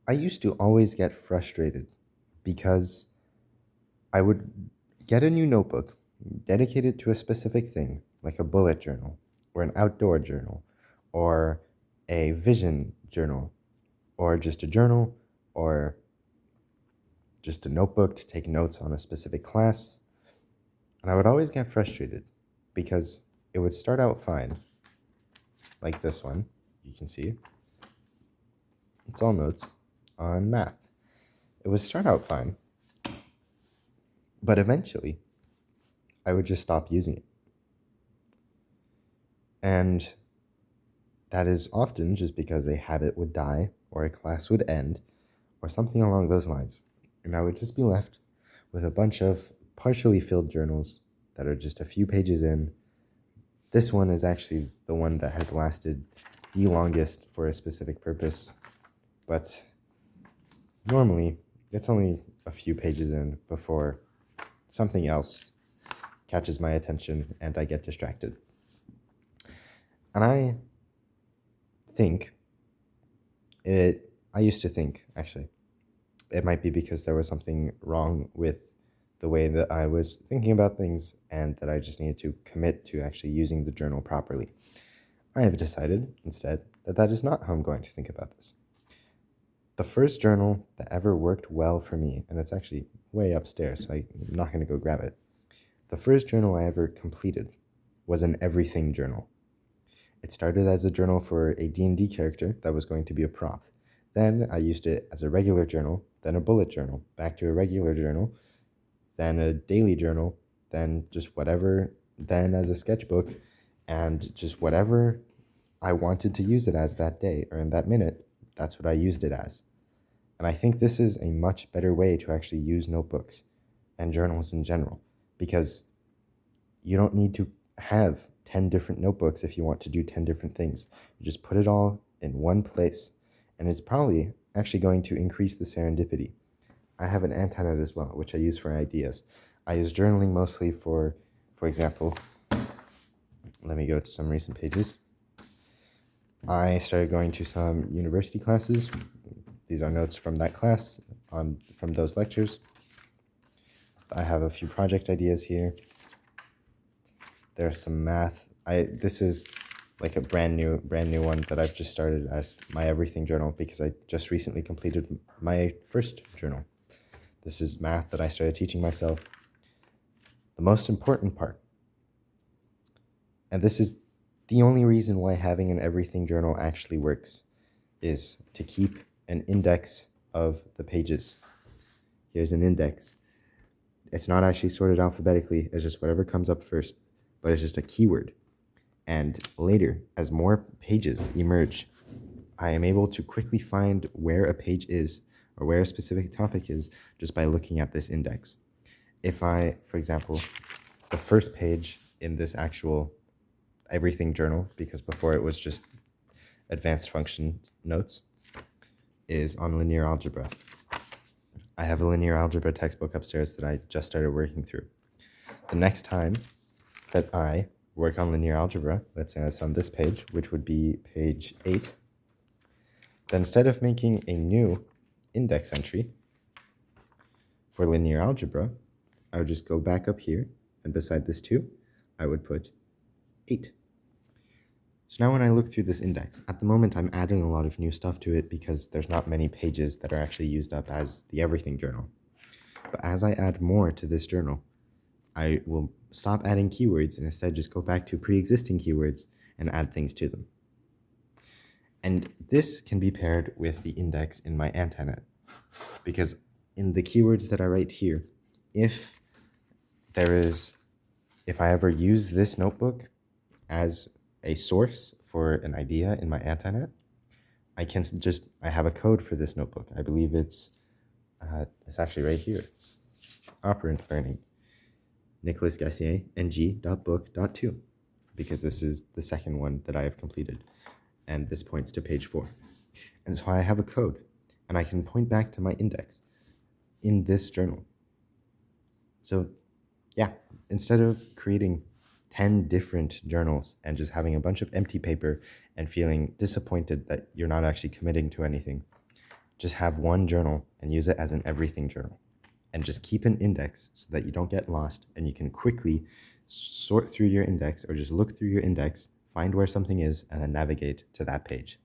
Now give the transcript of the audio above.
I used to always get frustrated because I would get a new notebook, dedicated to a specific thing, like a bullet journal, or an outdoor journal, or a vision journal, or just a journal, or just a notebook to take notes on a specific class. And I would always get frustrated because it would start out fine, like this one. You can see it's all notes on math. It would start out fine, but eventually I would just stop using it. And that is often just because a habit would die, or a class would end, or something along those lines. And I would just be left with a bunch of partially filled journals that are just a few pages in. This one is actually the one that has lasted the longest for a specific purpose, but normally it's only a few pages in before something else catches my attention and I get distracted. And I used to think, actually, it might be because there was something wrong with the way that I was thinking about things and that I just needed to commit to actually using the journal properly. I have decided instead that that is not how I'm going to think about this. The first journal that ever worked well for me, and it's actually way upstairs, so I'm not going to go grab it. The first journal I ever completed was an everything journal. It started as a journal for a D&D character that was going to be a prop. Then I used it as a regular journal, then a bullet journal, back to a regular journal, then a daily journal, then just whatever, then as a sketchbook, and just whatever I wanted to use it as that day or in that minute, that's what I used it as. And I think this is a much better way to actually use notebooks and journals in general, because you don't need to have 10 different notebooks if you want to do 10 different things. You just put it all in one place, and it's probably actually going to increase the serendipity. I have an Antanet as well, which I use for ideas. I use journaling mostly for example, let me go to some recent pages. I started going to some university classes. These are notes from that class, from those lectures. I have a few project ideas here. There's some math. This is like a brand new one that I've just started as my everything journal because I just recently completed my first journal. This is math that I started teaching myself. The most important part, and this is the only reason why having an everything journal actually works, is to keep an index of the pages. Here's an index. It's not actually sorted alphabetically, it's just whatever comes up first, but it's just a keyword. And later, as more pages emerge, I am able to quickly find where a page is or where a specific topic is just by looking at this index. If I, for example, the first page in this actual everything journal, because before it was just advanced function notes, is on linear algebra. I have a linear algebra textbook upstairs that I just started working through. The next time that I work on linear algebra, let's say it's on this page, which would be page 8, then instead of making a new index entry for linear algebra, I would just go back up here, and beside this 2, I would put 8. So now when I look through this index, at the moment I'm adding a lot of new stuff to it because there's not many pages that are actually used up as the everything journal. But as I add more to this journal, I will stop adding keywords and instead just go back to pre-existing keywords and add things to them. And this can be paired with the index in my Antanet, because in the keywords that I write here, if I ever use this notebook as a source for an idea in my Antanet, I have a code for this notebook. I believe it's actually right here. Operant learning. Nicolas Gassier, ng.book.2, because this is the second one that I have completed, and this points to page 4. And so I have a code, and I can point back to my index in this journal. So yeah, instead of creating 10 different journals and just having a bunch of empty paper and feeling disappointed that you're not actually committing to anything, just have one journal and use it as an everything journal. And just keep an index so that you don't get lost and you can quickly sort through your index or just look through your index, find where something is, and then navigate to that page.